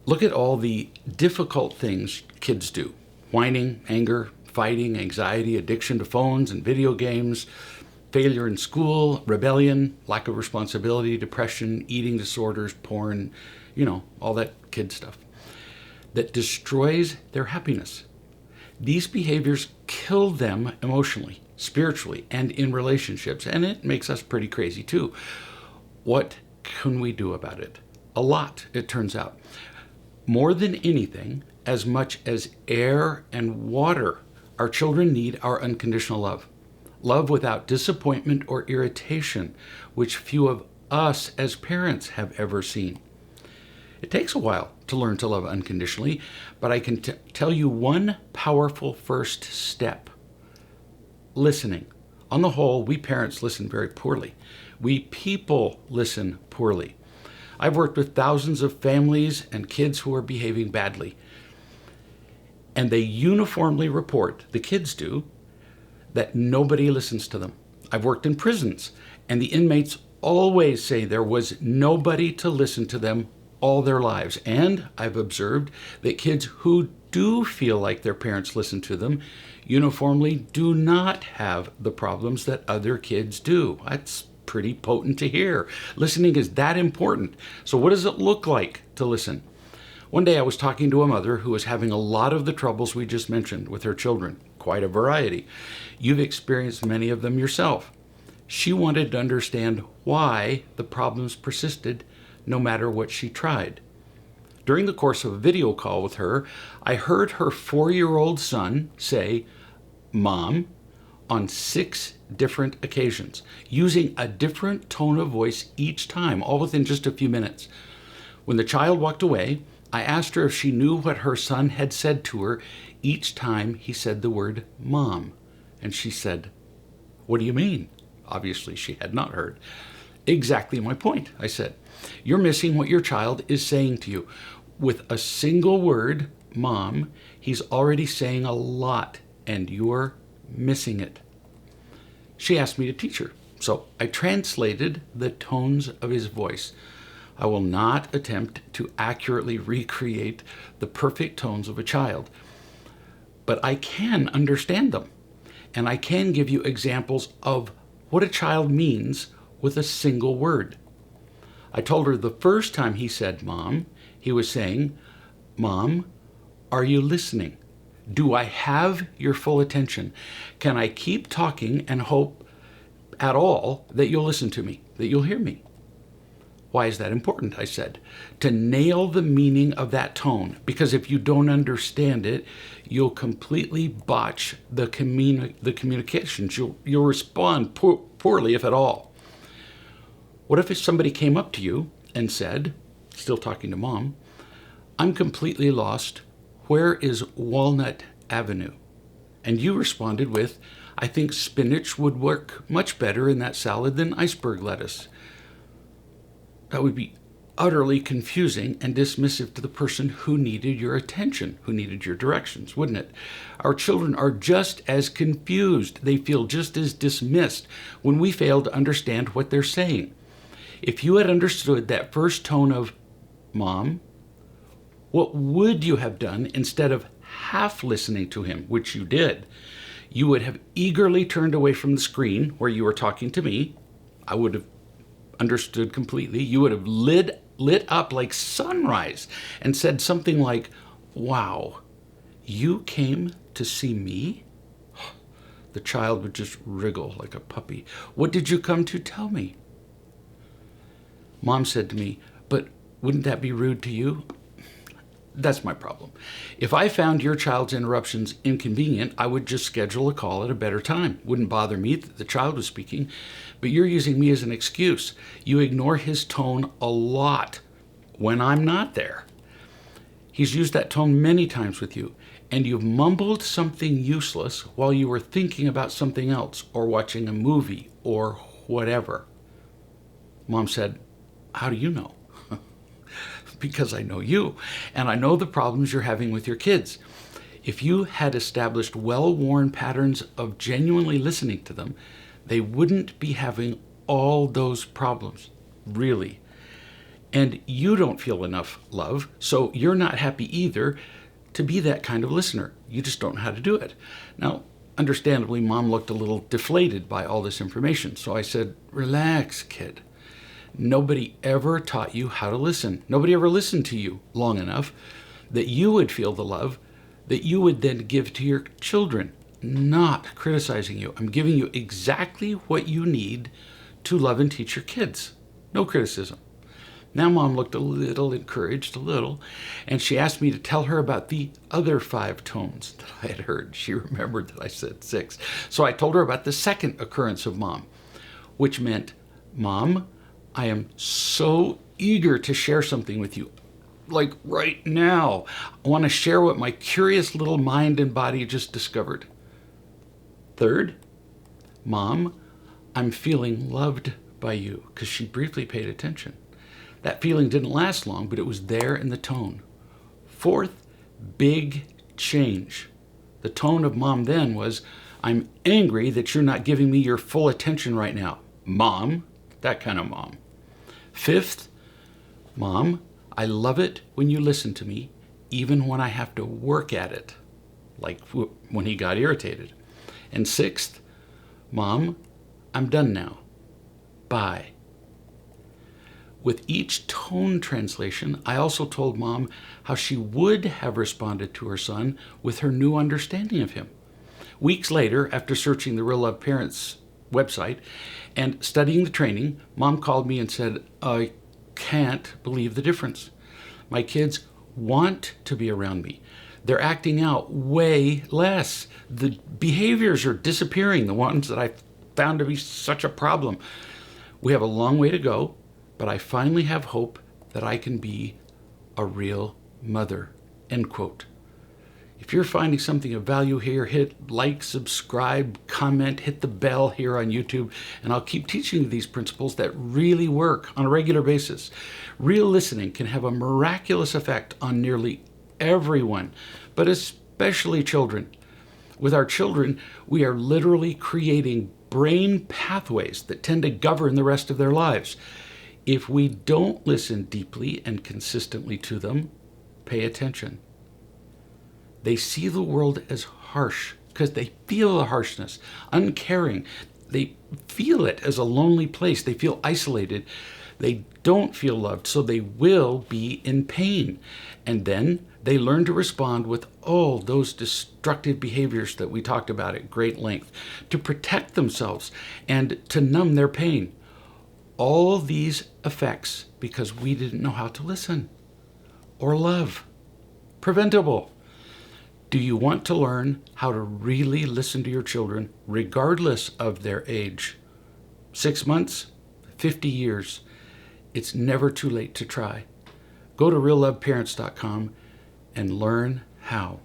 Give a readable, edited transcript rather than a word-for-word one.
Look at all the difficult things kids do. Whining, anger, fighting, anxiety, addiction to phones and video games, failure in school, rebellion, lack of responsibility, depression, eating disorders, porn, all that kid stuff that destroys their happiness. These behaviors kill them emotionally, spiritually, and in relationships, and it makes us pretty crazy too. What can we do about it? A lot, it turns out. More than anything, as much as air and water, our children need our unconditional love. Love without disappointment or irritation, which few of us as parents have ever seen. It takes a while to learn to love unconditionally, but I can tell you one powerful first step. Listening. On the whole, we parents listen very poorly. We people listen poorly. I've worked with thousands of families and kids who are behaving badly. And they uniformly report, the kids do, that nobody listens to them. I've worked in prisons, and the inmates always say there was nobody to listen to them all their lives. And I've observed that kids who do feel like their parents listen to them uniformly do not have the problems that other kids do. That's pretty potent to hear. Listening is that important. So what does it look like to listen? One day I was talking to a mother who was having a lot of the troubles we just mentioned with her children, quite a variety. You've experienced many of them yourself. She wanted to understand why the problems persisted no matter what she tried. During the course of a video call with her, I heard her 4-year-old son say, "Mom," on 6 different occasions, using a different tone of voice each time, all within just a few minutes. When the child walked away, I asked her if she knew what her son had said to her each time he said the word "Mom." And she said, "What do you mean?" Obviously, she had not heard. "Exactly my point," I said. "You're missing what your child is saying to you. With a single word, Mom, he's already saying a lot, and you're missing it." She asked me to teach her, so I translated the tones of his voice. I will not attempt to accurately recreate the perfect tones of a child, but I can understand them, and I can give you examples of what a child means with a single word. I told her the first time he said "Mom," he was saying, "Mom, are you listening? Do I have your full attention? Can I keep talking and hope at all that you'll listen to me, that you'll hear me?" "Why is that important?" I said. "To nail the meaning of that tone, because if you don't understand it, you'll completely botch the communications. You'll respond poorly, if at all. What if somebody came up to you and said," still talking to Mom, "I'm completely lost. Where is Walnut Avenue?" And you responded with, "I think spinach would work much better in that salad than iceberg lettuce." That would be utterly confusing and dismissive to the person who needed your attention, who needed your directions, wouldn't it? Our children are just as confused. They feel just as dismissed when we fail to understand what they're saying. If you had understood that first tone of "Mom," what would you have done instead of half listening to him, which you did? You would have eagerly turned away from the screen where you were talking to me. I would have understood completely. You would have lit up like sunrise and said something like, "Wow, you came to see me?" The child would just wriggle like a puppy. "What did you come to tell me?" Mom said to me, "But wouldn't that be rude to you?" That's my problem. If I found your child's interruptions inconvenient, I would just schedule a call at a better time. Wouldn't bother me that the child was speaking, but you're using me as an excuse. You ignore his tone a lot when I'm not there. He's used that tone many times with you, and you've mumbled something useless while you were thinking about something else or watching a movie or whatever. Mom said, "How do you know?" Because I know you, and I know the problems you're having with your kids. If you had established well-worn patterns of genuinely listening to them, they wouldn't be having all those problems, really. And you don't feel enough love, so you're not happy either to be that kind of listener. You just don't know how to do it. Now, understandably, Mom looked a little deflated by all this information. So I said, relax, kid. Nobody ever taught you how to listen. Nobody ever listened to you long enough that you would feel the love that you would then give to your children. Not criticizing you. I'm giving you exactly what you need to love and teach your kids. No criticism. Now Mom looked a little encouraged, and she asked me to tell her about the other 5 tones that I had heard. She remembered that I said 6. So I told her about the second occurrence of Mom, which meant, Mom, I am so eager to share something with you. Like right now. I want to share what my curious little mind and body just discovered. Third, Mom, I'm feeling loved by you, because she briefly paid attention. That feeling didn't last long, but it was there in the tone. Fourth, big change. The tone of Mom then was, I'm angry that you're not giving me your full attention right now. Mom, that kind of mom. Fifth, Mom, I love it when you listen to me, even when I have to work at it, like when he got irritated. And sixth, Mom, I'm done now. Bye. With each tone translation, I also told Mom how she would have responded to her son with her new understanding of him. Weeks later, after searching the Real Love Parents website and studying the training, Mom called me and said, I can't believe the difference. My kids want to be around me. They're acting out way less. The behaviors are disappearing, the ones that I found to be such a problem. We have a long way to go, but I finally have hope that I can be a real mother, end quote. If you're finding something of value here, hit like, subscribe, comment, hit the bell here on YouTube, and I'll keep teaching you these principles that really work on a regular basis. Real listening can have a miraculous effect on nearly everyone, but especially children. With our children, we are literally creating brain pathways that tend to govern the rest of their lives. If we don't listen deeply and consistently to them, pay attention. They see the world as harsh because they feel the harshness, uncaring. They feel it as a lonely place. They feel isolated. They don't feel loved, so they will be in pain. And then they learn to respond with all those destructive behaviors that we talked about at great length to protect themselves and to numb their pain. All these effects because we didn't know how to listen or love. Preventable. Do you want to learn how to really listen to your children regardless of their age? 6 months, 50 years. It's never too late to try. Go to realloveparents.com and learn how.